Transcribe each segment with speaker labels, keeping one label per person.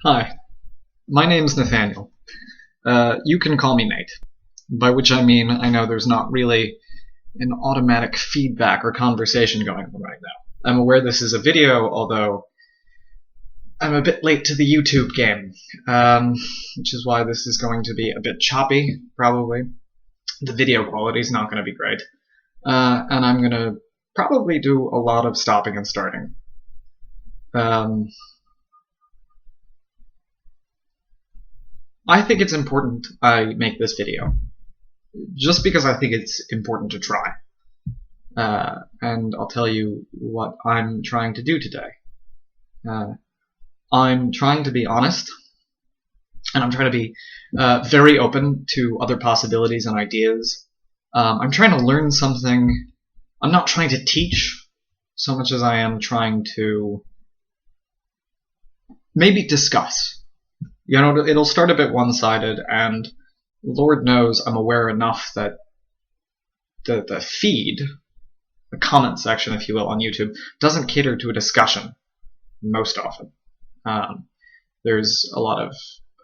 Speaker 1: Hi, my name's Nathaniel. You can call me Nate, by which I mean I know there's not really an automatic feedback or conversation going on right now. I'm aware this is a video, although I'm a bit late to the YouTube game, which is why this is going to be a bit choppy, probably. The video quality is not going to be great, and I'm going to probably do a lot of stopping and starting. I think it's important I make this video, just because I think it's important to try. And I'll tell you what I'm trying to do today. I'm trying to be honest, and I'm trying to be very open to other possibilities and ideas. I'm trying to learn something. I'm not trying to teach so much as I am trying to maybe discuss. You know, it'll start a bit one-sided, and Lord knows I'm aware enough that the feed, the comment section, if you will, on YouTube, doesn't cater to a discussion most often. There's a lot of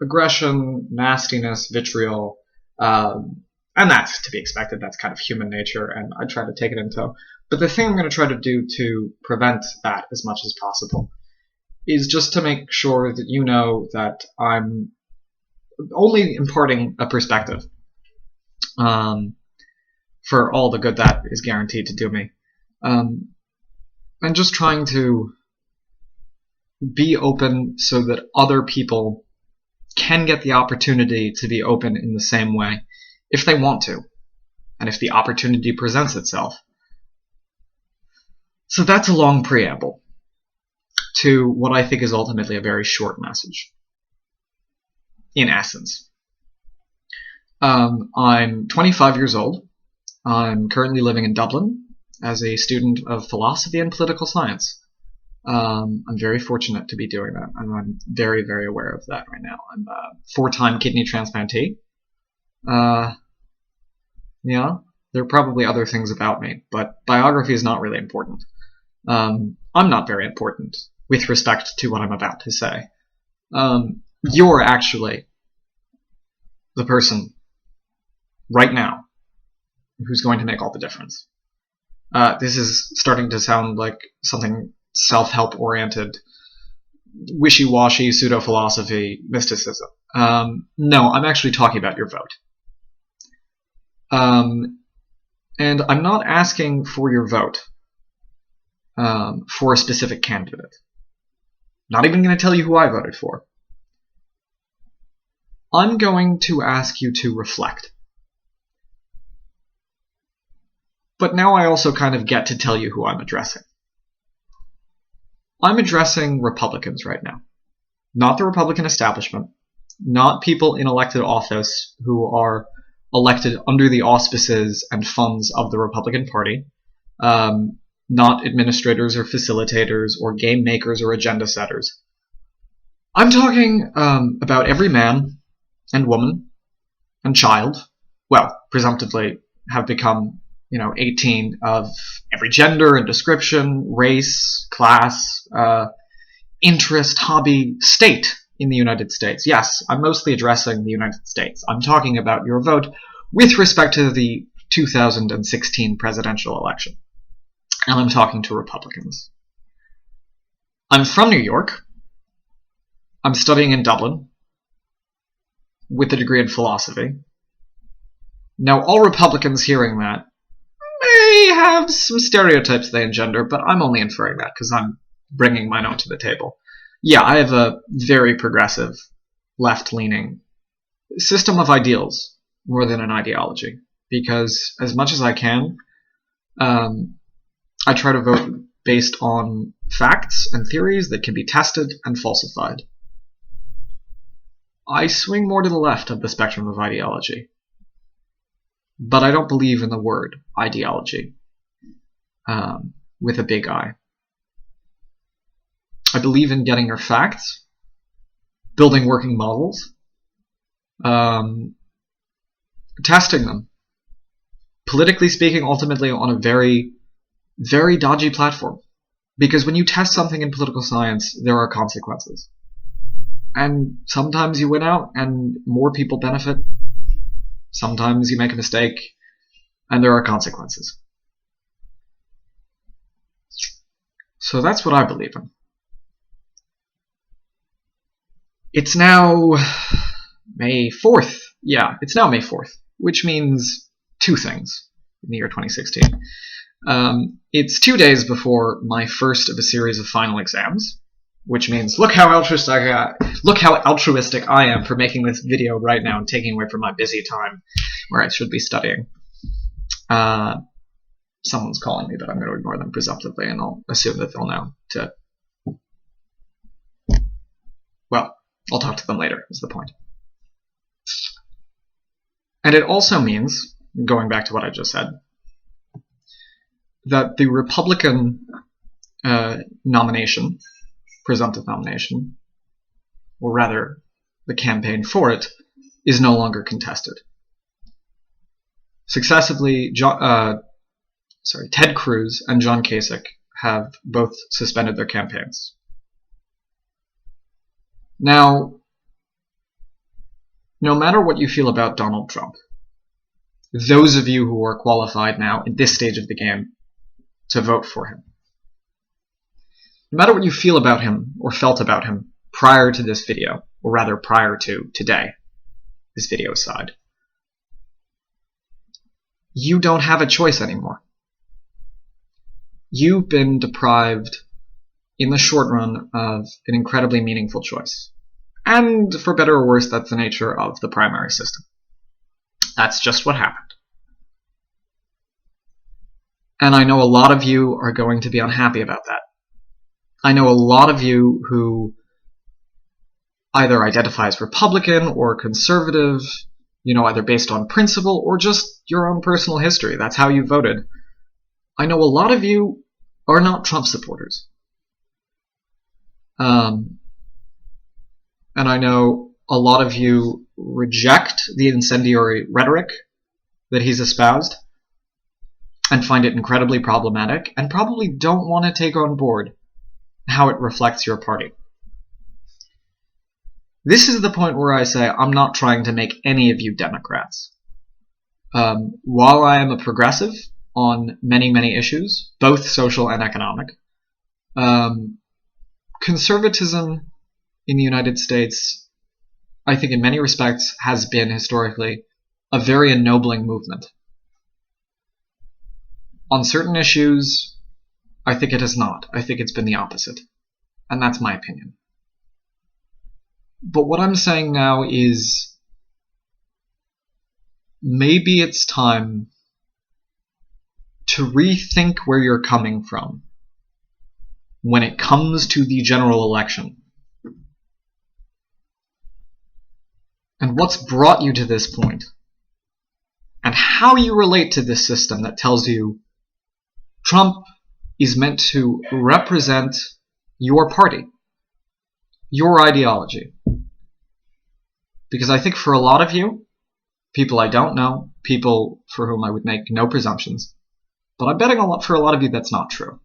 Speaker 1: aggression, nastiness, vitriol, and that's to be expected. That's kind of human nature, and I try to take it in tow. But the thing I'm going to try to do to prevent that as much as possible is just to make sure that you know that I'm only imparting a perspective for all the good that is guaranteed to do me. And just trying to be open so that other people can get the opportunity to be open in the same way if they want to, and if the opportunity presents itself. So that's a long preamble to what I think is ultimately a very short message, in essence. I'm 25 years old. I'm currently living in Dublin as a student of philosophy and political science. I'm very fortunate to be doing that, and I'm very, very aware of that right now. I'm a 4-time kidney transplantee. Yeah, there are probably other things about me, but biography is not really important. I'm not very important with respect to what I'm about to say. You're actually the person right now who's going to make all the difference. This is starting to sound like something self-help oriented, wishy-washy, pseudo-philosophy, mysticism. No, I'm actually talking about your vote. And I'm not asking for your vote for a specific candidate. Not even going to tell you who I voted for. I'm going to ask you to reflect. But now I also kind of get to tell you who I'm addressing. I'm addressing Republicans right now. Not the Republican establishment. Not people in elected office who are elected under the auspices and funds of the Republican Party. Not administrators or facilitators or game makers or agenda setters. I'm talking about every man and woman and child, well, presumptively have become, 18, of every gender and description, race, class, interest, hobby, state in the United States. Yes, I'm mostly addressing the United States. I'm talking about your vote with respect to the 2016 presidential election. And I'm talking to Republicans. I'm from New York. I'm studying in Dublin with a degree in philosophy. Now, all Republicans hearing that may have some stereotypes they engender, but I'm only inferring that because I'm bringing mine own to the table. Yeah, I have a very progressive, left-leaning system of ideals more than an ideology, because as much as I can, I try to vote based on facts and theories that can be tested and falsified. I swing more to the left of the spectrum of ideology. But I don't believe in the word ideology with a big I. I believe in getting your facts, building working models, testing them. Politically speaking, ultimately on a very, very dodgy platform. Because when you test something in political science, there are consequences. And sometimes you win out and more people benefit. Sometimes you make a mistake and there are consequences. So that's what I believe in. It's now May 4th. Yeah, it's now May 4th, which means two things in the year 2016. It's 2 days before my first of a series of final exams, which means look how altruistic I am for making this video right now and taking away from my busy time where I should be studying. Someone's calling me, but I'm going to ignore them presumptively, and I'll assume that they'll know to... Well, I'll talk to them later, is the point. And it also means, going back to what I just said, that the Republican nomination, presumptive nomination, or rather the campaign for it, is no longer contested. Successively, Ted Cruz and John Kasich have both suspended their campaigns. Now, no matter what you feel about Donald Trump, those of you who are qualified now at this stage of the game to vote for him, no matter what you feel about him or felt about him prior to this video, or rather prior to today, this video aside, you don't have a choice anymore. You've been deprived, in the short run, of an incredibly meaningful choice. And for better or worse, that's the nature of the primary system. That's just what happened. And I know a lot of you are going to be unhappy about that. I know a lot of you who either identify as Republican or conservative, either based on principle or just your own personal history. That's how you voted. I know a lot of you are not Trump supporters. And I know a lot of you reject the incendiary rhetoric that he's espoused and find it incredibly problematic and probably don't want to take on board how it reflects your party. This is the point where I say I'm not trying to make any of you Democrats. While I am a progressive on many, many issues, both social and economic, conservatism in the United States, I think in many respects, has been historically a very ennobling movement. On certain issues, I think it has not. I think it's been the opposite. And that's my opinion. But what I'm saying now is maybe it's time to rethink where you're coming from when it comes to the general election. And what's brought you to this point, and how you relate to this system that tells you Trump is meant to represent your party, your ideology. Because I think for a lot of you, people I don't know, people for whom I would make no presumptions, but I'm betting for a lot of you that's not true.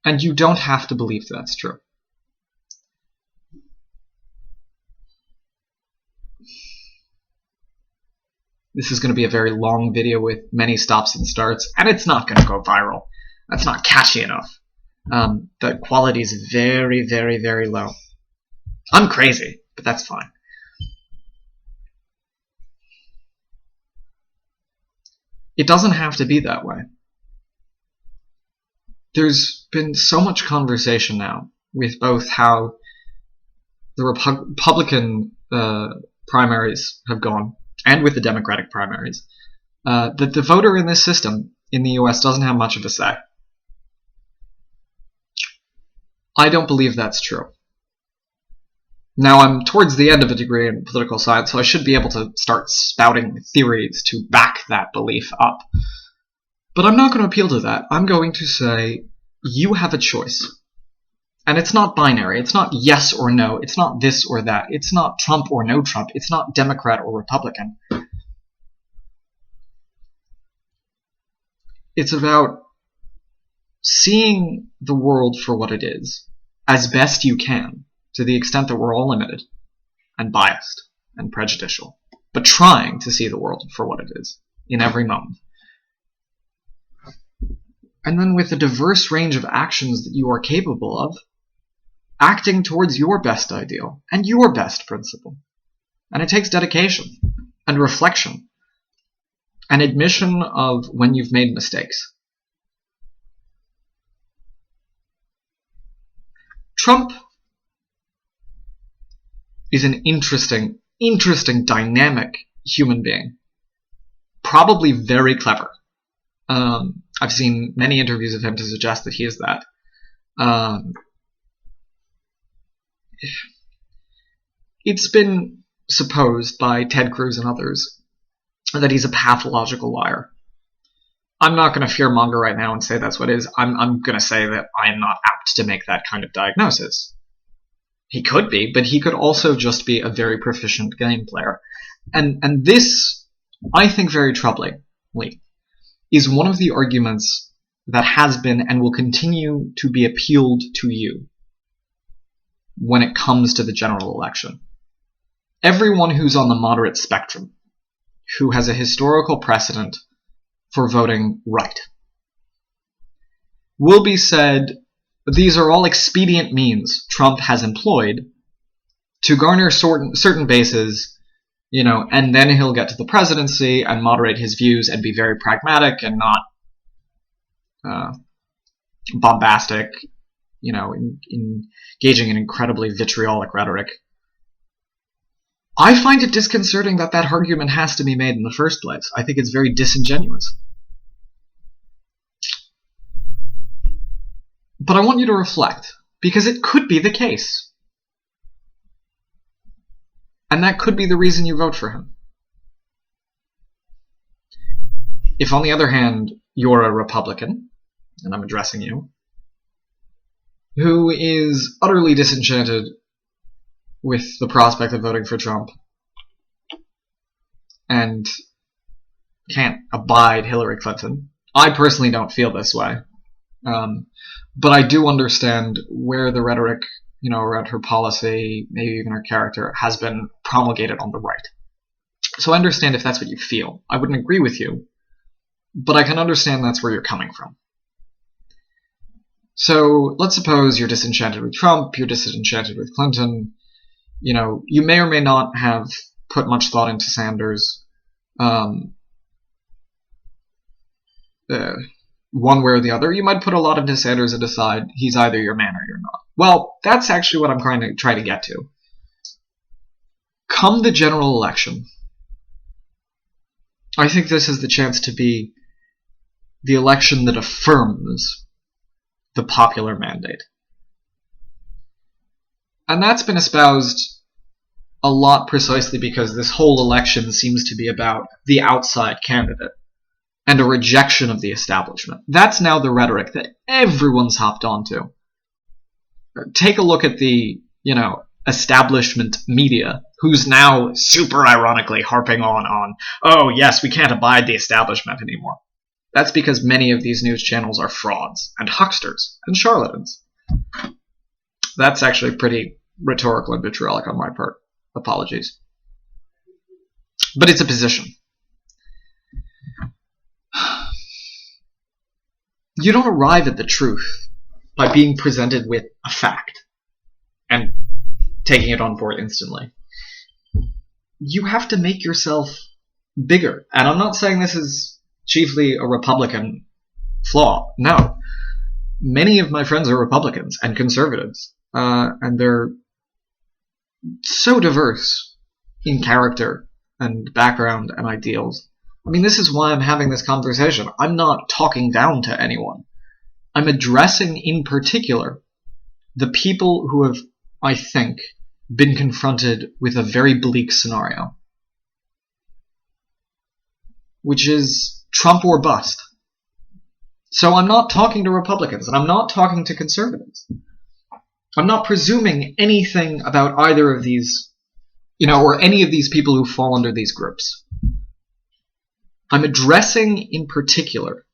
Speaker 1: And you don't have to believe that's true. This is going to be a very long video with many stops and starts, and it's not going to go viral. That's not catchy enough. The quality is very, very, very low. I'm crazy, but that's fine. It doesn't have to be that way. There's been so much conversation now with both how the Republican primaries have gone and with the Democratic primaries, that the voter in this system in the US doesn't have much of a say. I don't believe that's true. Now, I'm towards the end of a degree in political science, so I should be able to start spouting theories to back that belief up. But I'm not going to appeal to that. I'm going to say, you have a choice. And it's not binary. It's not yes or no. It's not this or that. It's not Trump or no Trump. It's not Democrat or Republican. It's about seeing the world for what it is, as best you can, to the extent that we're all limited, and biased and prejudicial, but trying to see the world for what it is in every moment. And then with the diverse range of actions that you are capable of, acting towards your best ideal and your best principle. And it takes dedication and reflection and admission of when you've made mistakes. Trump is an interesting, dynamic human being. Probably very clever. I've seen many interviews of him to suggest that he is that. It's been supposed by Ted Cruz and others that he's a pathological liar. I'm not going to fearmonger right now and say that's what it is. I'm going to say that I am not apt to make that kind of diagnosis. He could be, but he could also just be a very proficient game player. And this, I think very troublingly, is one of the arguments that has been and will continue to be appealed to you when it comes to the general election. Everyone who's on the moderate spectrum, who has a historical precedent for voting right, will be said, these are all expedient means Trump has employed to garner certain bases, and then he'll get to the presidency and moderate his views and be very pragmatic and not bombastic, engaging in incredibly vitriolic rhetoric. I find it disconcerting that argument has to be made in the first place. I think it's very disingenuous. But I want you to reflect, because it could be the case. And that could be the reason you vote for him. If, on the other hand, you're a Republican, and I'm addressing you, who is utterly disenchanted with the prospect of voting for Trump and can't abide Hillary Clinton. I personally don't feel this way. But I do understand where the rhetoric, around her policy, maybe even her character, has been promulgated on the right. So I understand if that's what you feel. I wouldn't agree with you, but I can understand that's where you're coming from. So let's suppose you're disenchanted with Trump, you're disenchanted with Clinton. You may or may not have put much thought into Sanders. One way or the other. You might put a lot into Sanders and decide he's either your man or you're not. Well, that's actually what I'm trying to get to. Come the general election, I think this is the chance to be the election that affirms the popular mandate. And that's been espoused a lot precisely because this whole election seems to be about the outside candidate and a rejection of the establishment. That's now the rhetoric that everyone's hopped onto. Take a look at the, establishment media, who's now super ironically harping on, oh yes, we can't abide the establishment anymore. That's because many of these news channels are frauds and hucksters and charlatans. That's actually pretty rhetorical and vitriolic on my part. Apologies. But it's a position. You don't arrive at the truth by being presented with a fact and taking it on board instantly. You have to make yourself bigger. And I'm not saying this is chiefly a Republican flaw. No. Many of my friends are Republicans and conservatives. And they're so diverse in character and background and ideals. I mean, this is why I'm having this conversation. I'm not talking down to anyone. I'm addressing in particular the people who have, I think, been confronted with a very bleak scenario, which is Trump or bust. So I'm not talking to Republicans, and I'm not talking to conservatives. I'm not presuming anything about either of these, or any of these people who fall under these groups. I'm addressing in particular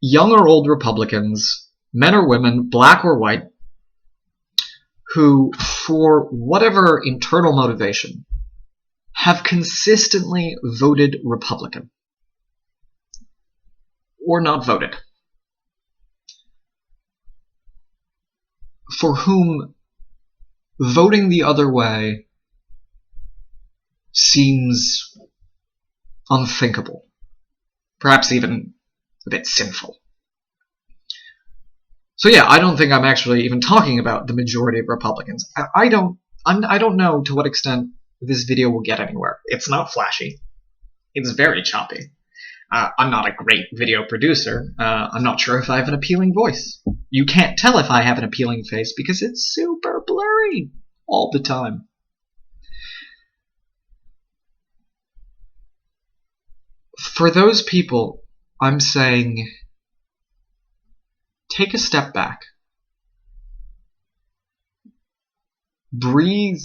Speaker 1: young or old Republicans, men or women, black or white, who for whatever internal motivation, have consistently voted Republican. Or not voted. For whom voting the other way seems unthinkable. Perhaps even a bit sinful. So yeah, I don't think I'm actually even talking about the majority of Republicans. I don't know to what extent this video will get anywhere. It's not flashy. It's very choppy. I'm not a great video producer. I'm not sure if I have an appealing voice. You can't tell if I have an appealing face because it's super blurry all the time. For those people, I'm saying, take a step back. Breathe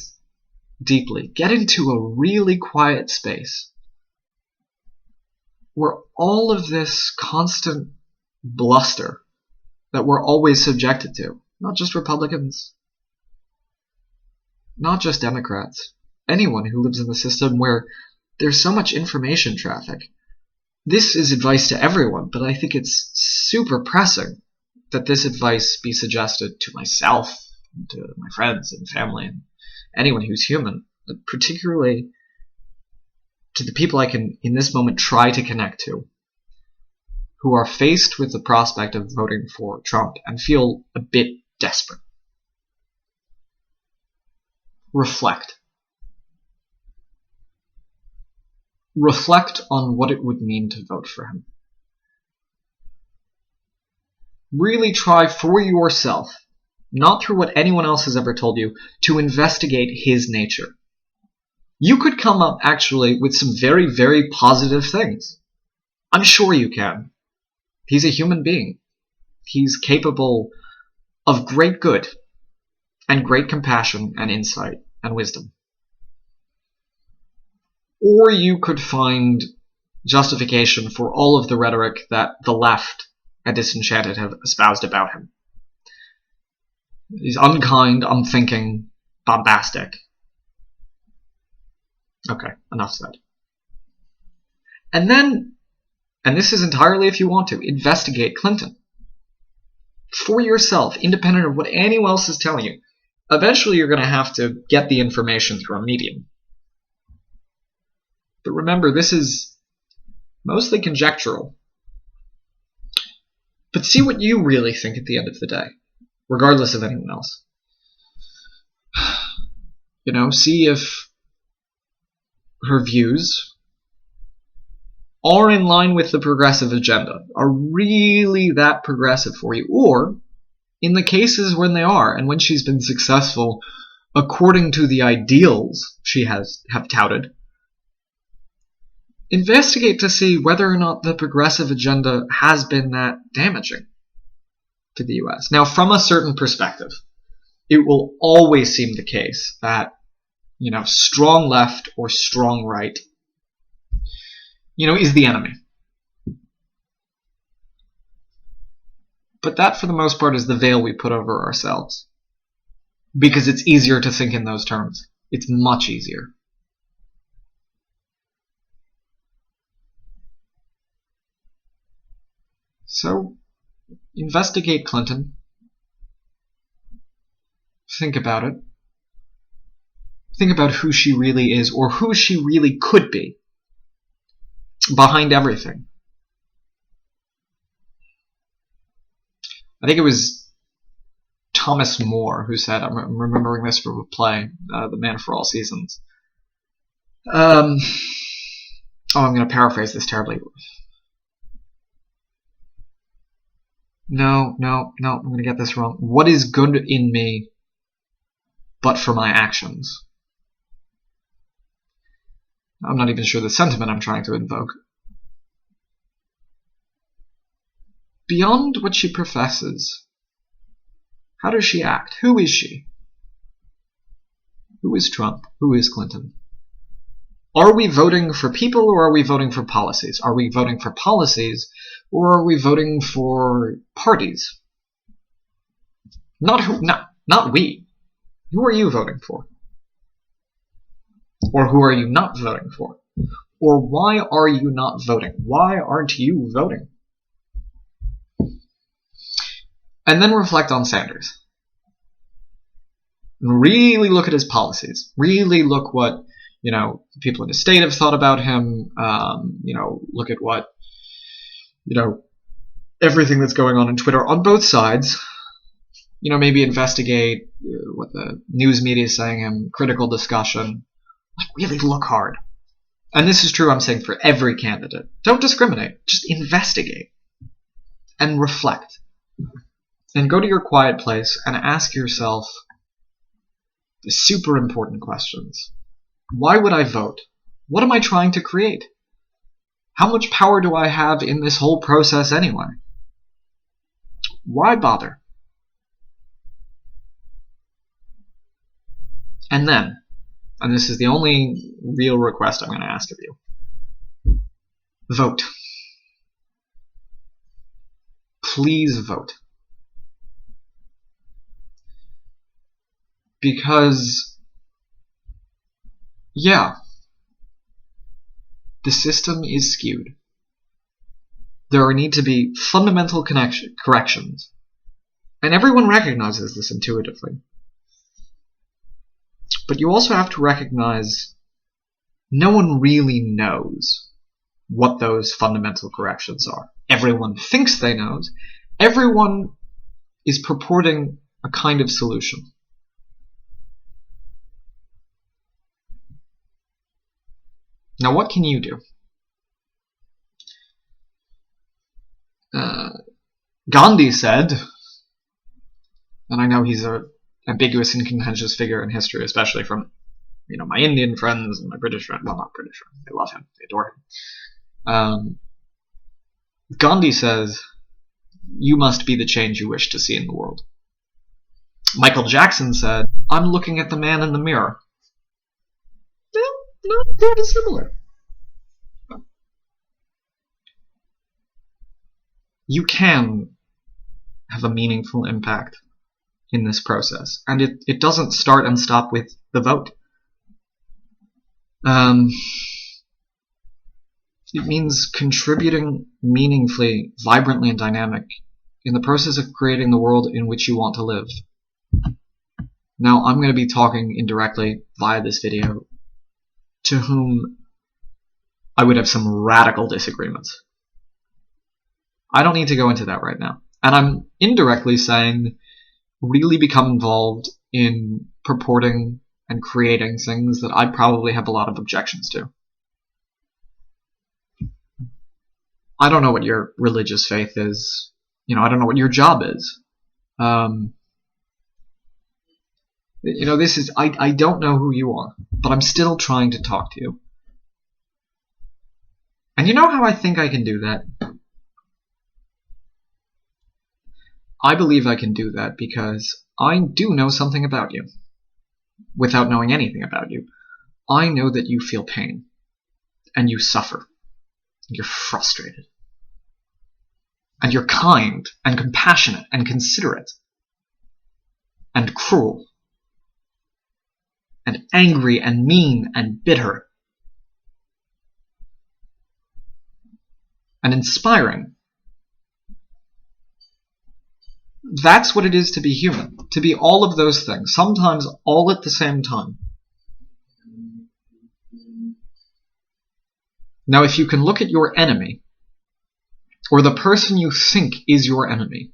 Speaker 1: deeply. Get into a really quiet space where all of this constant bluster that we're always subjected to, not just Republicans, not just Democrats, anyone who lives in the system where there's so much information traffic. This is advice to everyone, but I think it's super pressing that this advice be suggested to myself, and to my friends and family, and anyone who's human, but particularly to the people I can, in this moment, try to connect to, who are faced with the prospect of voting for Trump and feel a bit desperate. Reflect. Reflect on what it would mean to vote for him. Really try for yourself, not through what anyone else has ever told you, to investigate his nature. You could come up actually with some very, very positive things. I'm sure you can. He's a human being. He's capable of great good and great compassion and insight and wisdom. Or you could find justification for all of the rhetoric that the left and disenchanted have espoused about him. He's unkind, unthinking, bombastic. Okay, enough said. And then, and this is entirely if you want to, investigate Clinton. For yourself, independent of what anyone else is telling you. Eventually you're going to have to get the information through a medium. But remember, this is mostly conjectural. But see what you really think at the end of the day, regardless of anyone else. You know, see if her views are in line with the progressive agenda, are really that progressive for you, or in the cases when they are, and when she's been successful according to the ideals she have touted, investigate to see whether or not the progressive agenda has been that damaging to the US. Now, from a certain perspective, it will always seem the case that, you know, strong left or strong right, you know, is the enemy. But that, for the most part, is the veil we put over ourselves. Because it's easier to think in those terms. It's much easier. So, investigate Clinton. Think about it. Think about who she really is, or who she really could be, behind everything. I think it was Thomas More who said, I'm remembering this from a play, The Man for All Seasons. I'm going to paraphrase this terribly. No, I'm going to get this wrong. What is good in me but for my actions? I'm not even sure the sentiment I'm trying to invoke. Beyond what she professes, how does she act? Who is she? Who is Trump? Who is Clinton? Are we voting for people, or are we voting for policies? Are we voting for policies, or are we voting for parties? Not we. Who are you voting for? Or who are you not voting for? Or why are you not voting? Why aren't you voting? And then reflect on Sanders. And really look at his policies. Really look what, people in the state have thought about him. Look at what, everything that's going on Twitter on both sides. Maybe investigate what the news media is saying him, critical discussion. Really look hard. And this is true, I'm saying, for every candidate. Don't discriminate. Just investigate. And reflect. And go to your quiet place and ask yourself the super important questions. Why would I vote? What am I trying to create? How much power do I have in this whole process anyway? Why bother? And then, and this is the only real request I'm going to ask of you, vote. Please vote. Because, yeah, the system is skewed. There need to be fundamental corrections. And everyone recognizes this intuitively. But you also have to recognize no one really knows what those fundamental corrections are. Everyone thinks they know. Everyone is purporting a kind of solution. Now, what can you do? Gandhi said, and I know he's an ambiguous and contentious figure in history, especially from my Indian friends and my British friends. Well, not British friends. They love him. They adore him. Gandhi says, you must be the change you wish to see in the world. Michael Jackson said, I'm looking at the man in the mirror. Not very similar. You can have a meaningful impact in this process, and it doesn't start and stop with the vote. It means contributing meaningfully, vibrantly, and dynamic in the process of creating the world in which you want to live. Now, I'm going to be talking indirectly via this video to whom I would have some radical disagreements. I don't need to go into that right now. And I'm indirectly saying really become involved in purporting and creating things that I probably have a lot of objections to. I don't know what your religious faith is. I don't know what your job is. This is, I don't know who you are, but I'm still trying to talk to you. And you know how I think I can do that? I believe I can do that because I do know something about you. Without knowing anything about you, I know that you feel pain. And you suffer. You're frustrated. And you're kind and compassionate and considerate. And cruel. And angry and mean and bitter. And inspiring. That's what it is to be human. To be all of those things. Sometimes all at the same time. Now, if you can look at your enemy, or the person you think is your enemy,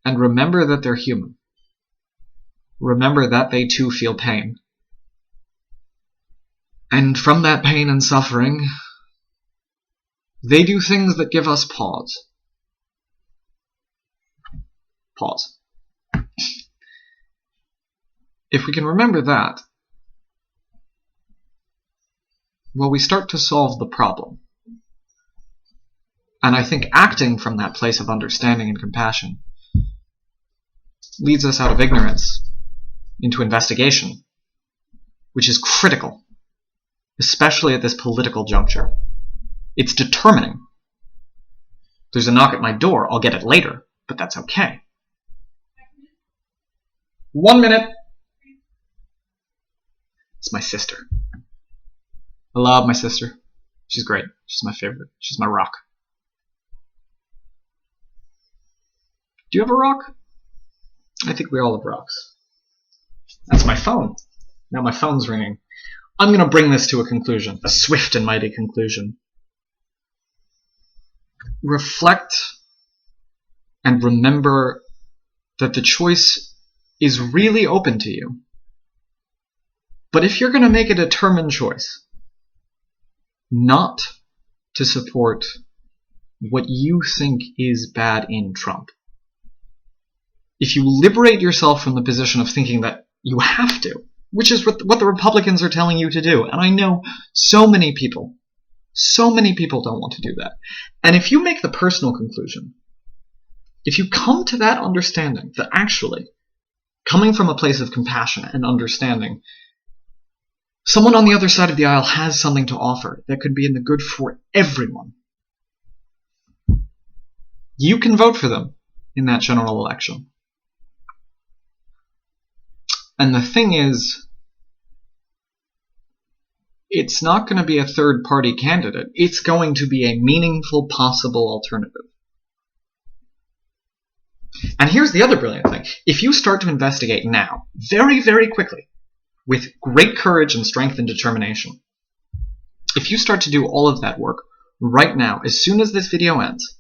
Speaker 1: and remember that they're human. Remember that they too feel pain. And from that pain and suffering, they do things that give us pause. Pause. If we can remember that, well, we start to solve the problem. And I think acting from that place of understanding and compassion leads us out of ignorance into investigation, which is critical, especially at this political juncture. It's determining. There's a knock at my door, I'll get it later, but that's okay. 1 minute. It's my sister. I love my sister. She's great. She's my favorite. She's my rock. Do you have a rock? I think we all have rocks. That's my phone. Now my phone's ringing. I'm going to bring this to a conclusion, a swift and mighty conclusion. Reflect and remember that the choice is really open to you. But if you're going to make a determined choice not to support what you think is bad in Trump, if you liberate yourself from the position of thinking that you have to, which is what the Republicans are telling you to do, and I know so many people don't want to do that. And if you make the personal conclusion, if you come to that understanding that actually, coming from a place of compassion and understanding, someone on the other side of the aisle has something to offer that could be in the good for everyone, you can vote for them in that general election. And the thing is, it's not going to be a third-party candidate. It's going to be a meaningful, possible alternative. And here's the other brilliant thing. If you start to investigate now, very, very quickly, with great courage and strength and determination, if you start to do all of that work right now, as soon as this video ends,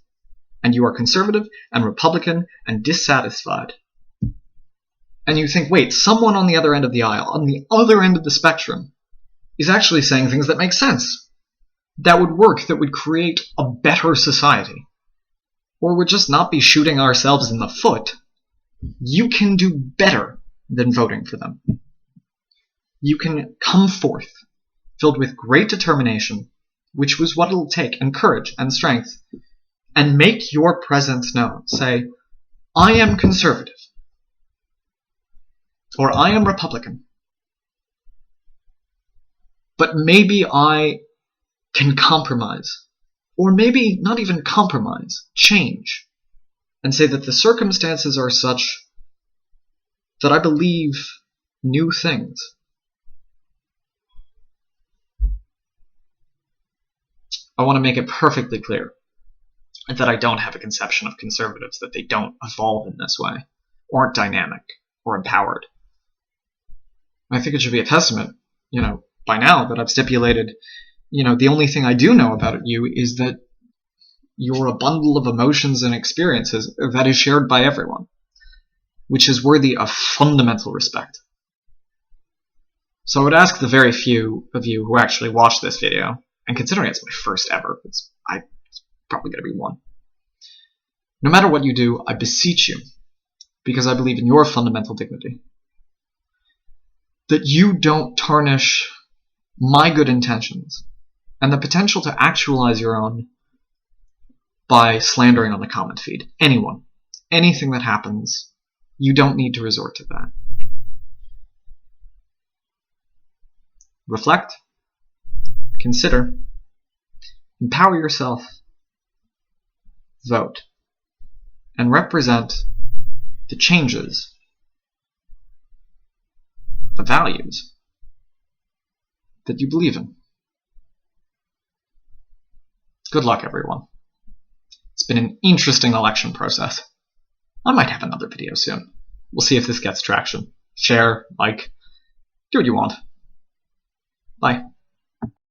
Speaker 1: and you are conservative and Republican and dissatisfied, and you think, wait, someone on the other end of the aisle, on the other end of the spectrum, is actually saying things that make sense, that would work, that would create a better society, or would just not be shooting ourselves in the foot, you can do better than voting for them. You can come forth filled with great determination, which was what it'll take, and courage and strength, and make your presence known. Say, I am conservative, or I am Republican, but maybe I can compromise, or maybe not even compromise, change, and say that the circumstances are such that I believe new things. I want to make it perfectly clear that I don't have a conception of conservatives, that they don't evolve in this way, or aren't dynamic, or empowered. I think it should be a testament, by now that I've stipulated, the only thing I do know about you is that you're a bundle of emotions and experiences that is shared by everyone, which is worthy of fundamental respect. So I would ask the very few of you who actually watch this video, and considering it's my first ever, it's probably going to be one. No matter what you do, I beseech you, because I believe in your fundamental dignity, that you don't tarnish my good intentions and the potential to actualize your own by slandering on the comment feed. Anyone, anything that happens, you don't need to resort to that. Reflect, consider, empower yourself, vote, and represent the changes, the values that you believe in. Good luck, everyone. It's been an interesting election process. I might have another video soon. We'll see if this gets traction. Share, like, do what you want. Bye.